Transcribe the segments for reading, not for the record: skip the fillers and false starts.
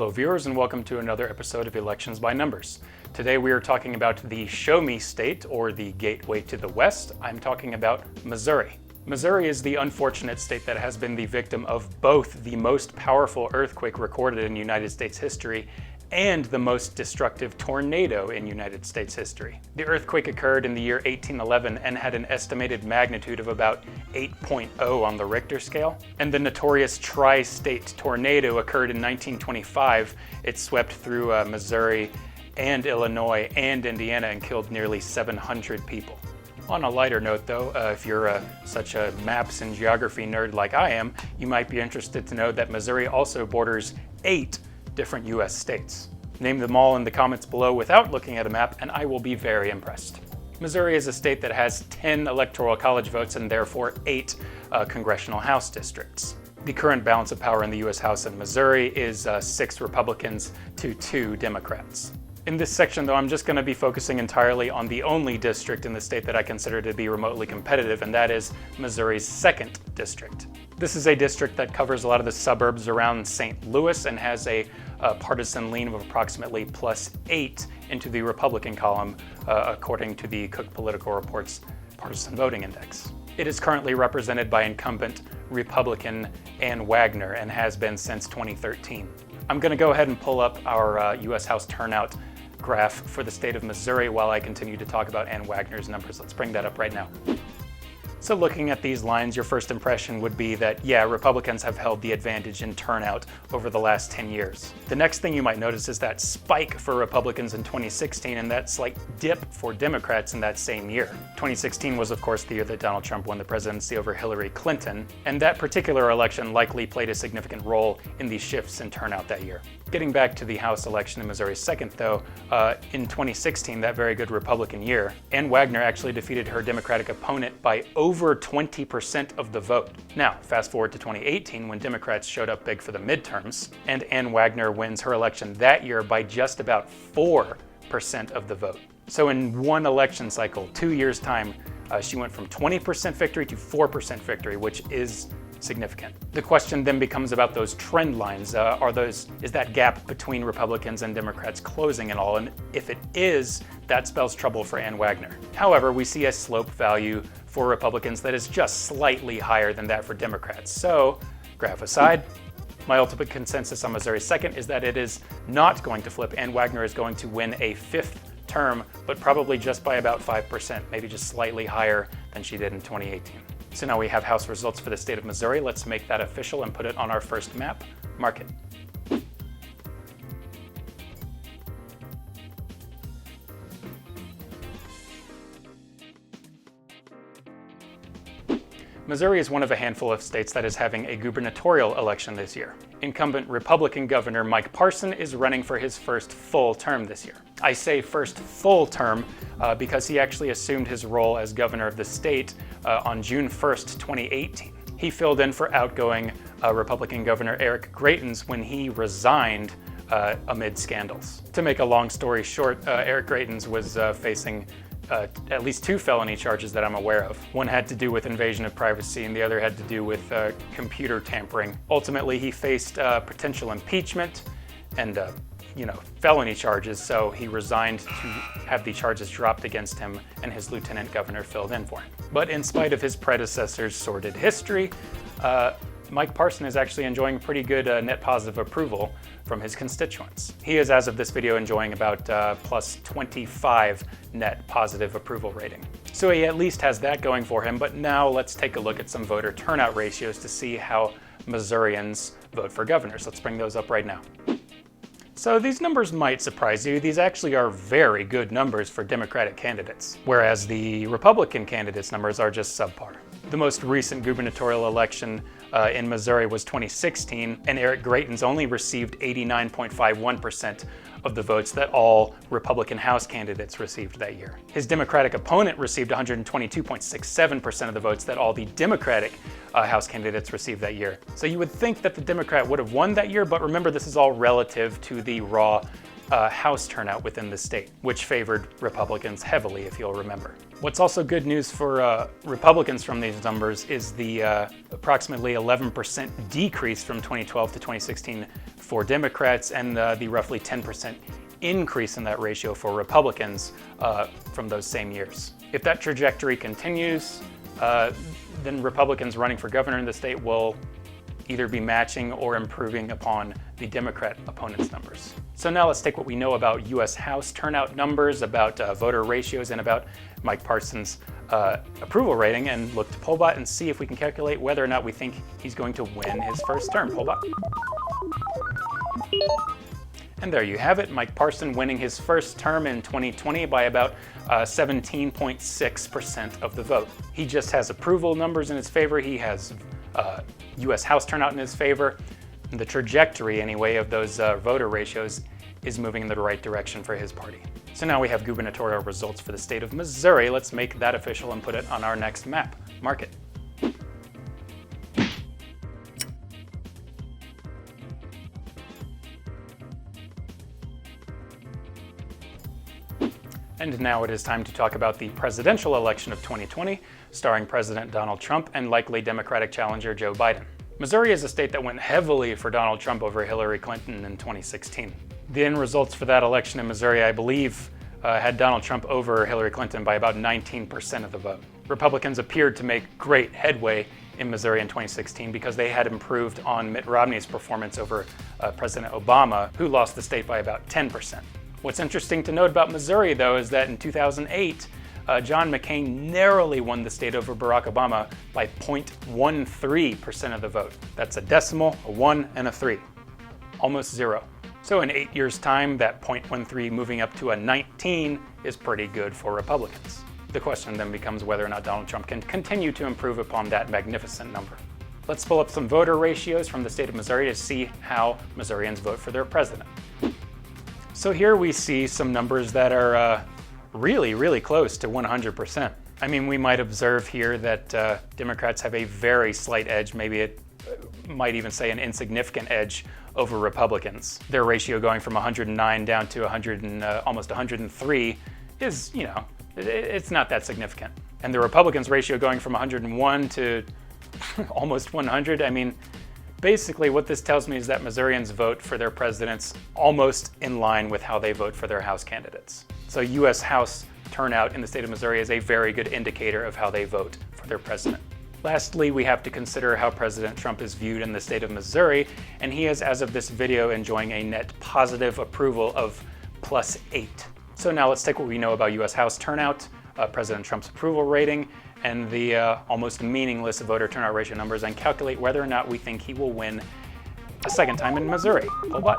Hello viewers, and welcome to another episode of Elections by Numbers. Today we are talking about the Show Me State, or the Gateway to the West. I'm talking about Missouri. Missouri is the unfortunate state that has been the victim of both the most powerful earthquake recorded in United States history and the most destructive tornado in United States history. The earthquake occurred in the year 1811 and had an estimated magnitude of about 8.0 on the Richter scale. And the notorious tri-state tornado occurred in 1925. It swept through Missouri and Illinois and Indiana and killed nearly 700 people. On a lighter note though, if you're such a maps and geography nerd like I am, you might be interested to know that Missouri also borders 8 different US states. Name them all in the comments below without looking at a map and I will be very impressed. Missouri is a state that has 10 electoral college votes and therefore 8 congressional House districts. The current balance of power in the US House in Missouri is 6 Republicans to 2 Democrats. In this section though, I'm just going to be focusing entirely on the only district in the state that I consider to be remotely competitive, and that is Missouri's 2nd district. This is a district that covers a lot of the suburbs around St. Louis and has a partisan lean of approximately +8 into the Republican column, according to the Cook Political Report's Partisan Voting Index. It is currently represented by incumbent Republican Ann Wagner and has been since 2013. I'm going to go ahead and pull up our US House turnout graph for the state of Missouri while I continue to talk about Ann Wagner's numbers. Let's bring that up right now. So looking at these lines, your first impression would be that, yeah, Republicans have held the advantage in turnout over the last 10 years. The next thing you might notice is that spike for Republicans in 2016 and that slight dip for Democrats in that same year. 2016 was, of course, the year that Donald Trump won the presidency over Hillary Clinton, and that particular election likely played a significant role in the shifts in turnout that year. Getting back to the House election in Missouri's 2nd, though, in 2016, that very good Republican year, Ann Wagner actually defeated her Democratic opponent by over 20% of the vote. Now, fast forward to 2018, when Democrats showed up big for the midterms, and Ann Wagner wins her election that year by just about 4% of the vote. So in one election cycle, 2 years' time, she went from 20% victory to 4% victory, which is significant. The question then becomes about those trend lines. Is that gap between Republicans and Democrats closing at all? And if it is, that spells trouble for Ann Wagner. However, we see a slope value for Republicans that is just slightly higher than that for Democrats. So, graph aside, my ultimate consensus on Missouri's 2nd is that it is not going to flip. Ann Wagner is going to win a 5th term, but probably just by about 5%, maybe just slightly higher than she did in 2018. So now we have House results for the state of Missouri. Let's make that official and put it on our first map. Mark it. Missouri is one of a handful of states that is having a gubernatorial election this year. Incumbent Republican Governor Mike Parson is running for his first full term this year. I say first full term because he actually assumed his role as governor of the state on June 1st, 2018. He filled in for outgoing Republican Governor Eric Greitens when he resigned amid scandals. To make a long story short, Eric Greitens was facing at least 2 felony charges that I'm aware of. One had to do with invasion of privacy and the other had to do with computer tampering. Ultimately, he faced potential impeachment and felony charges, so he resigned to have the charges dropped against him and his lieutenant governor filled in for him. But in spite of his predecessor's sordid history, Mike Parson is actually enjoying pretty good net positive approval from his constituents. He is, as of this video, enjoying about +25 net positive approval rating. So he at least has that going for him, but now let's take a look at some voter turnout ratios to see how Missourians vote for governors. Let's bring those up right now. So these numbers might surprise you. These actually are very good numbers for Democratic candidates, whereas the Republican candidates' numbers are just subpar. The most recent gubernatorial election in Missouri was 2016, and Eric Greitens only received 89.51% of the votes that all Republican House candidates received that year. His Democratic opponent received 122.67% of the votes that all the Democratic House candidates received that year. So you would think that the Democrat would have won that year, but remember, this is all relative to the raw House turnout within the state, which favored Republicans heavily, if you'll remember. What's also good news for Republicans from these numbers is the approximately 11% decrease from 2012 to 2016 for Democrats, and the roughly 10% increase in that ratio for Republicans from those same years. If that trajectory continues, then Republicans running for governor in the state will either be matching or improving upon the Democrat opponents' numbers. So now let's take what we know about U.S. House turnout numbers, about voter ratios, and about Mike Parson's approval rating, and look to Pollbot and see if we can calculate whether or not we think he's going to win his first term. Pollbot. And there you have it, Mike Parson winning his first term in 2020 by about 17.6% of the vote. He just has approval numbers in his favor. He has U.S. House turnout in his favor. The trajectory, anyway, of those voter ratios is moving in the right direction for his party. So now we have gubernatorial results for the state of Missouri. Let's make that official and put it on our next map. Mark it. And now it is time to talk about the presidential election of 2020, starring President Donald Trump and likely Democratic challenger Joe Biden. Missouri is a state that went heavily for Donald Trump over Hillary Clinton in 2016. The end results for that election in Missouri, I believe, had Donald Trump over Hillary Clinton by about 19% of the vote. Republicans appeared to make great headway in Missouri in 2016 because they had improved on Mitt Romney's performance over President Obama, who lost the state by about 10%. What's interesting to note about Missouri, though, is that in 2008, John McCain narrowly won the state over Barack Obama by 0.13% of the vote. That's a decimal, a 1, and a 3. Almost zero. So in 8 years' time, that 0.13 moving up to a 19 is pretty good for Republicans. The question then becomes whether or not Donald Trump can continue to improve upon that magnificent number. Let's pull up some voter ratios from the state of Missouri to see how Missourians vote for their president. So here we see some numbers that are really close to 100%. I mean, we might observe here that Democrats have a very slight edge, maybe it might even say an insignificant edge over Republicans. Their ratio going from 109 down to almost 103 is, it's not that significant. And the Republicans' ratio going from 101 to almost 100, I mean, basically what this tells me is that Missourians vote for their presidents almost in line with how they vote for their House candidates. So U.S. House turnout in the state of Missouri is a very good indicator of how they vote for their president. Lastly, we have to consider how President Trump is viewed in the state of Missouri, and he is, as of this video, enjoying a net positive approval of +8. So now let's take what we know about U.S. House turnout, President Trump's approval rating, and the almost meaningless voter turnout ratio numbers, and calculate whether or not we think he will win a second time in Missouri. Pollbot.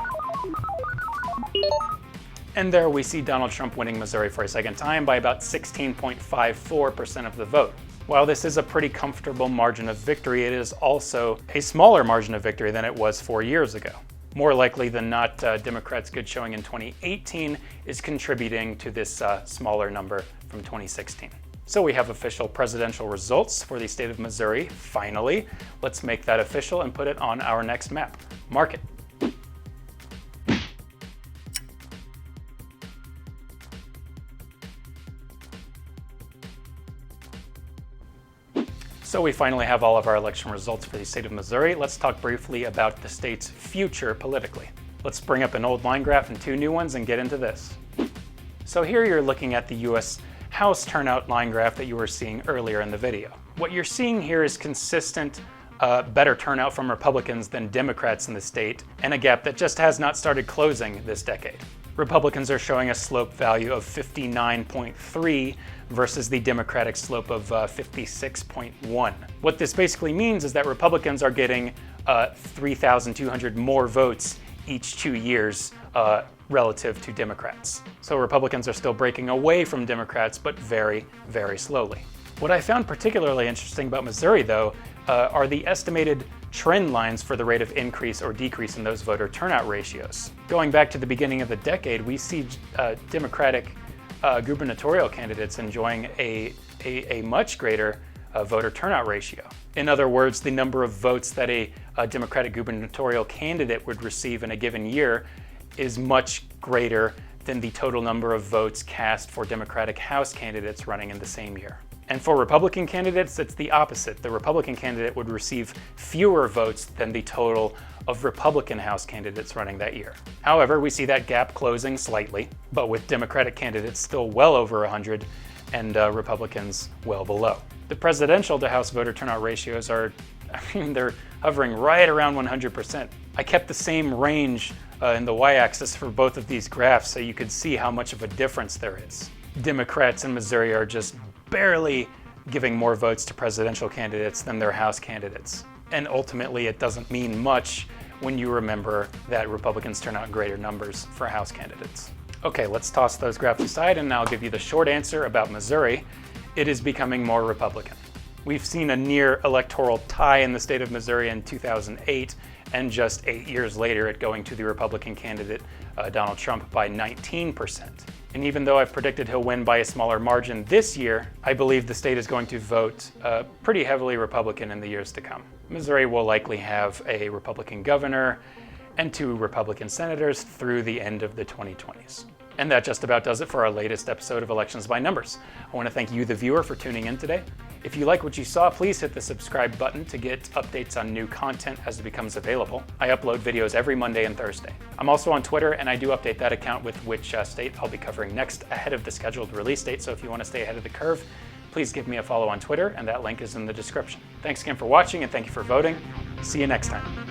And there we see Donald Trump winning Missouri for a second time by about 16.54% of the vote. While this is a pretty comfortable margin of victory, it is also a smaller margin of victory than it was 4 years ago. More likely than not, Democrats' good showing in 2018 is contributing to this smaller number from 2016. So we have official presidential results for the state of Missouri, finally. Let's make that official and put it on our next map. Mark it. So we finally have all of our election results for the state of Missouri. Let's talk briefly about the state's future politically. Let's bring up an old line graph and two new ones and get into this. So here you're looking at the U.S. House turnout line graph that you were seeing earlier in the video. What you're seeing here is consistent, better turnout from Republicans than Democrats in the state, and a gap that just has not started closing this decade. Republicans are showing a slope value of 59.3 versus the Democratic slope of 56.1. What this basically means is that Republicans are getting 3,200 more votes each 2 years relative to Democrats. So Republicans are still breaking away from Democrats, but very slowly. What I found particularly interesting about Missouri, though, are the estimated trend lines for the rate of increase or decrease in those voter turnout ratios. Going back to the beginning of the decade, we see Democratic gubernatorial candidates enjoying a much greater voter turnout ratio. In other words, the number of votes that a Democratic gubernatorial candidate would receive in a given year is much greater than the total number of votes cast for Democratic House candidates running in the same year. And for Republican candidates, it's the opposite. The Republican candidate would receive fewer votes than the total of Republican House candidates running that year. However, we see that gap closing slightly, but with Democratic candidates still well over 100 and Republicans well below. The presidential to House voter turnout ratios are, they're hovering right around 100%. I kept the same range in the y-axis for both of these graphs so you could see how much of a difference there is. Democrats in Missouri are just barely giving more votes to presidential candidates than their House candidates. And ultimately, it doesn't mean much when you remember that Republicans turn out greater numbers for House candidates. Okay, let's toss those graphs aside and I'll give you the short answer about Missouri. It is becoming more Republican. We've seen a near electoral tie in the state of Missouri in 2008, and just 8 years later it going to the Republican candidate Donald Trump by 19%. And even though I've predicted he'll win by a smaller margin this year, I believe the state is going to vote pretty heavily Republican in the years to come. Missouri will likely have a Republican governor and 2 Republican senators through the end of the 2020s. And that just about does it for our latest episode of Elections by Numbers. I want to thank you, the viewer, for tuning in today. If you like what you saw, please hit the subscribe button to get updates on new content as it becomes available. I upload videos every Monday and Thursday. I'm also on Twitter, and I do update that account with which state I'll be covering next ahead of the scheduled release date, so if you want to stay ahead of the curve, please give me a follow on Twitter, and that link is in the description. Thanks again for watching, and thank you for voting. See you next time.